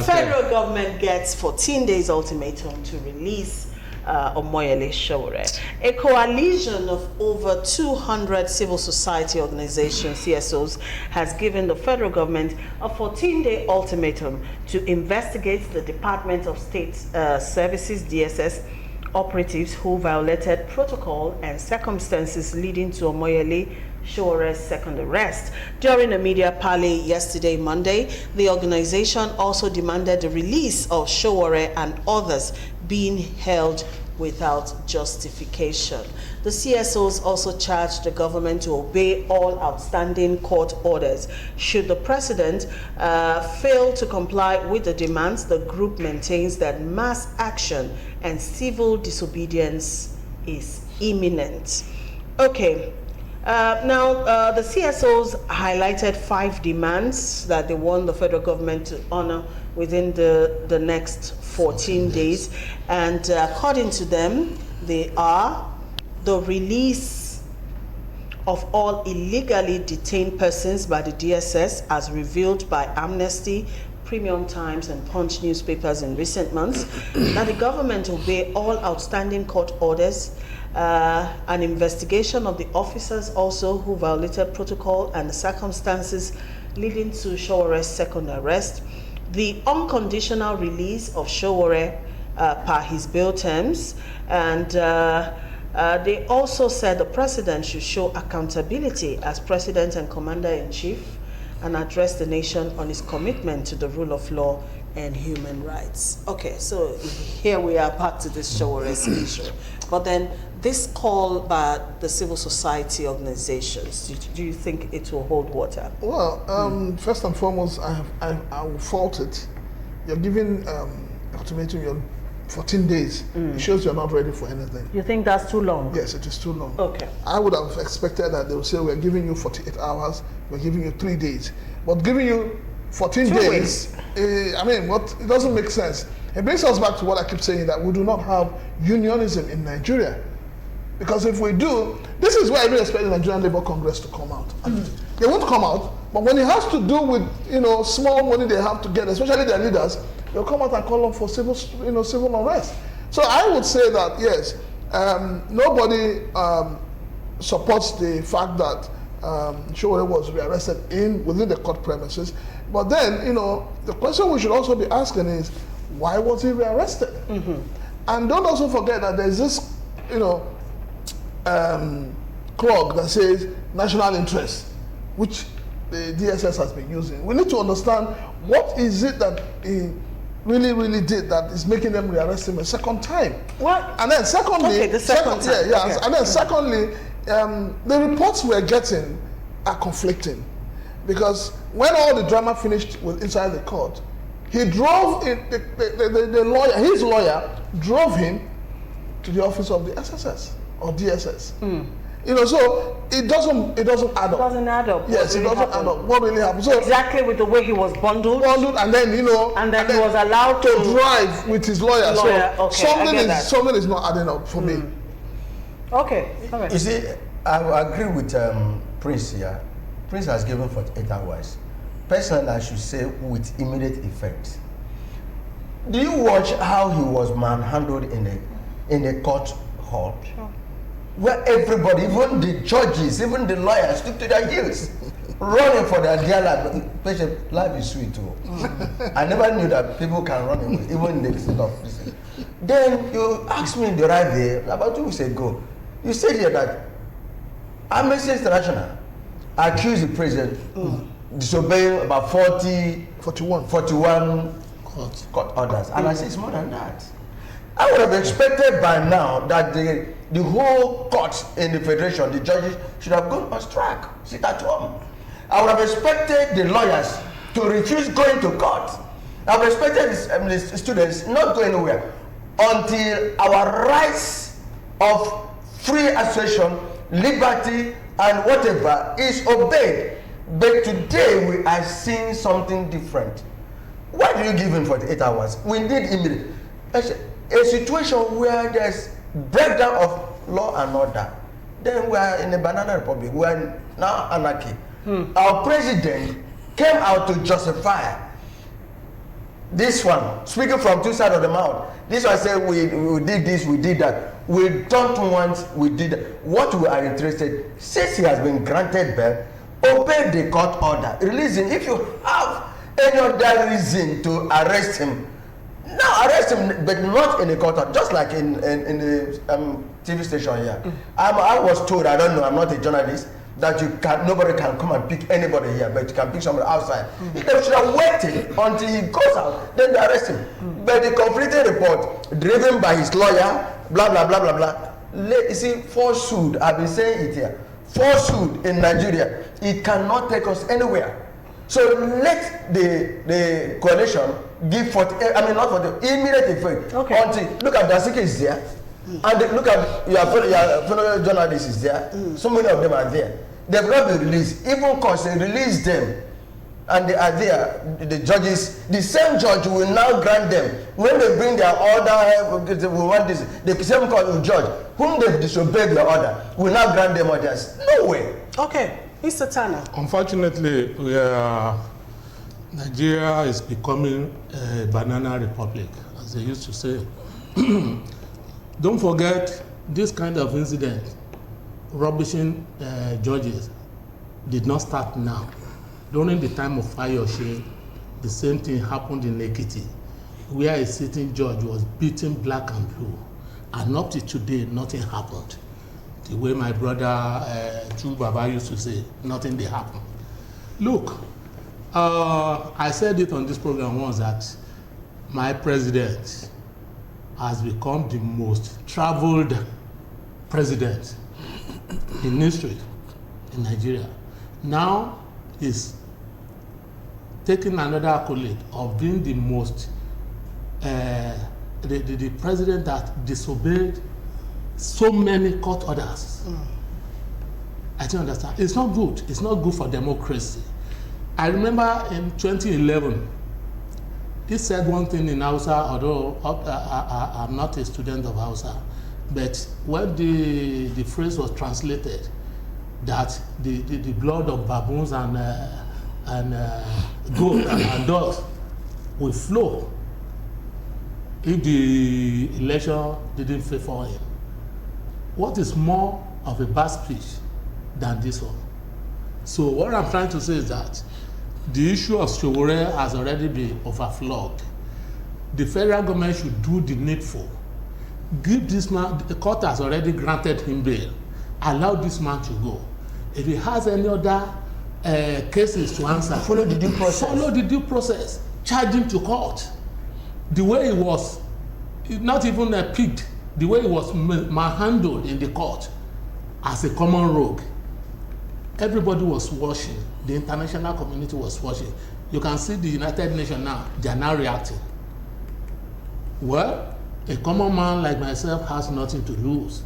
Federal government gets 14 days ultimatum to release Omoyele Sowore. A coalition of over 200 civil society organizations, CSOs, has given the federal government a 14-day ultimatum to investigate the Department of State Services, DSS, operatives who violated protocol and circumstances leading to Omoyele Sowore's second arrest. During a media parley yesterday, Monday, the organization also demanded the release of Sowore and others being held without justification. The CSOs also charged the government to obey all outstanding court orders. Should the president fail to comply with the demands, the group maintains that mass action and civil disobedience is imminent. Okay. Now, the CSOs highlighted 5 demands that they want the federal government to honor within the next 14 days. And according to them, they are the release of all illegally detained persons by the DSS as revealed by Amnesty, Premium Times and Punch newspapers in recent months, that the government obey all outstanding court orders, an investigation of the officers also who violated protocol and the circumstances leading to Sowore's second arrest, the unconditional release of Sowore per his bail terms, and they also said the president should show accountability as president and commander-in-chief and address the nation on his commitment to the rule of law and human rights. Okay, so here we are back to this Sowore's issue. But then this call by the civil society organizations, do you think it will hold water? Well, first and foremost, I will fault it. You're giving ultimatum, you're 14 days. It shows you're not ready for anything. You think that's too long? Yes, it is too long. Okay. I would have expected that they would say, we're giving you 48 hours, we're giving you 3 days. But giving you 14 days, I mean, it doesn't make sense. It brings us back to what I keep saying, that we do not have unionism in Nigeria. Because if we do, this is where I really expect the Nigerian Labour Congress to come out. They won't come out, but when it has to do with small money they have to get, especially their leaders, they'll come out and call them for civil unrest. So I would say that yes, nobody supports the fact that Sowore was rearrested within the court premises. But then, the question we should also be asking is, why was he rearrested? And don't also forget that there's this, clock that says national interest, which the DSS has been using. We need to understand what is it that he really did that is making them rearrest him a second time. What? And then secondly, the second time. Okay. And then secondly, the reports we're getting are conflicting, because when all the drama finished inside the court, he drove the lawyer, his lawyer drove him to the office of the SSS or DSS. So it doesn't add up. It doesn't add up. Yes, it doesn't add up. What really happened? So exactly with the way he was bundled, and then and then he was allowed to drive with his lawyer. So okay, something is not adding up for me. Okay. All right. You see, I agree with Prince here. Prince has given 48 hours. Personally, I should say with immediate effect. Do you watch how he was manhandled in the court hall? Sure. Where everybody, even the judges, even the lawyers, took to their heels, running for their dear life. Patient, life is sweet too. I never knew that people can run away, even in the state of prison. Then you asked me the right day, about 2 weeks ago, you said here that Amnesty International accused the president disobeying about 41 court orders. And I said it's more than that. I would have expected by now that the whole court in the federation, the judges, should have gone on strike, sit at home. I would have expected the lawyers to refuse going to court. I would have expected the students not go anywhere until our rights of free association, liberty, and whatever is obeyed. But today we are seeing something different. Why do you give him 48 hours? We need immediate. A situation where there's breakdown of law and order. Then we are in a banana republic. We are now anarchy. Our president came out to justify This one, speaking from two sides of the mouth. This one said, we did this, we did that. We don't want, we did that. What we are interested, since he has been granted bail, obey the court order. Release him. If you have any other reason to arrest him, now arrest him, but not in a court order. Just like in the TV station here. I was told, I don't know, I'm not a journalist, that nobody can come and pick anybody here, but you can pick somebody outside. They should have waited until he goes out, then they arrest him. But the conflicting report, driven by his lawyer, blah, blah, blah, blah, blah. You see, falsehood, I've been saying it here, falsehood in Nigeria, it cannot take us anywhere. So let the coalition give immediate effect. Okay. Until, look at Dasike is there, and look at your fellow journalists is there. So many of them are there. They've not been released. Even because they release them and they are there, the judges, the same judge will now grant them. When they bring their order, we want this, the same court judge, whom they've disobeyed their order, will now grant them orders. No way. Okay, Mr. Tanner. Unfortunately, Nigeria is becoming a banana republic, as they used to say. Don't forget, this kind of incident, rubbishing judges, did not start now. During the time of Fayose, the same thing happened in Ekiti, where a sitting judge was beaten black and blue, and up to today, nothing happened. The way my brother Chu Baba used to say, nothing did happen. Look, I said it on this program once that my president has become the most traveled president in history in Nigeria. Now he's taking another accolade of being the most, the president that disobeyed so many court orders. I don't understand. It's not good. It's not good for democracy. I remember in 2011, he said one thing in Hausa, although I'm not a student of Hausa, but when the phrase was translated, that the blood of baboons and goats and dogs will flow if the election didn't favor him. What is more of a bad speech than this one? So what I'm trying to say is that the issue of Sowore has already been overflowed. The federal government should do the needful. Give this man, the court has already granted him bail. Allow this man to go. If he has any other cases to answer, follow the due process. Follow the due process. Charge him to court. The way he was, not even picked, the way he was manhandled in the court as a common rogue. Everybody was watching. The international community was watching. You can see the United Nations now, they are now reacting. Well, a common man like myself has nothing to lose.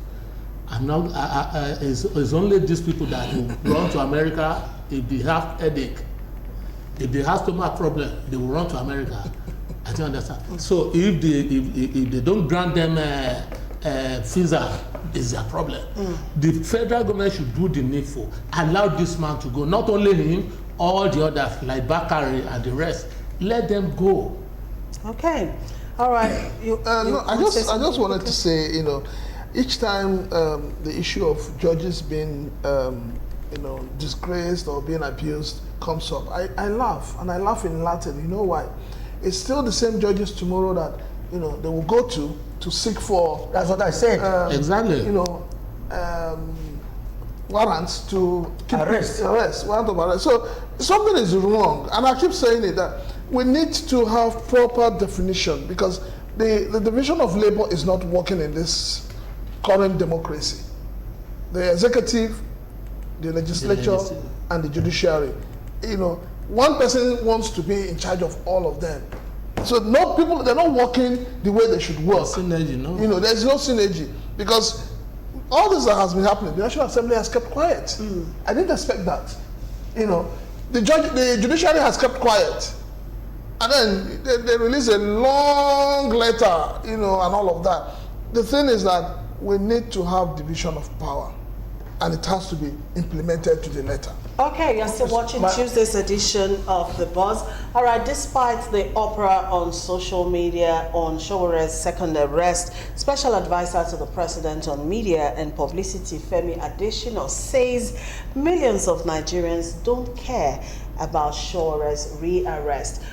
I'm not, it's only these people that will run to America if they have headache. If they have stomach problem, they will run to America. I don't understand. So if they don't grant them visa, is their problem. The federal government should do the needful. Allow this man to go. Not only him, all the others like Bakari and the rest. Let them go. Okay. All right. I just wanted to say, each time the issue of judges being, disgraced or being abused comes up, I laugh, and I laugh in Latin. You know why? It's still the same judges tomorrow that they will go to seek for. That's what I said. Exactly. Warrants to keep arrest. Warrant of arrest. So something is wrong, and I keep saying it that we need to have proper definition, because the division of labor is not working in this current democracy. The executive, the legislature, and the judiciary. One person wants to be in charge of all of them. So they're not working the way they should work. Synergy, no? There's no synergy, because all this that has been happening, the National Assembly has kept quiet. I didn't expect that. The judiciary has kept quiet. And then they release a long letter, and all of that. The thing is that we need to have division of power, and it has to be implemented to the letter. Okay, you're still watching Tuesday's edition of The Buzz. All right, despite the uproar on social media on Sowore's second arrest, Special Advisor to the President on Media and Publicity, Femi Adesina, says millions of Nigerians don't care about Sowore's rearrest.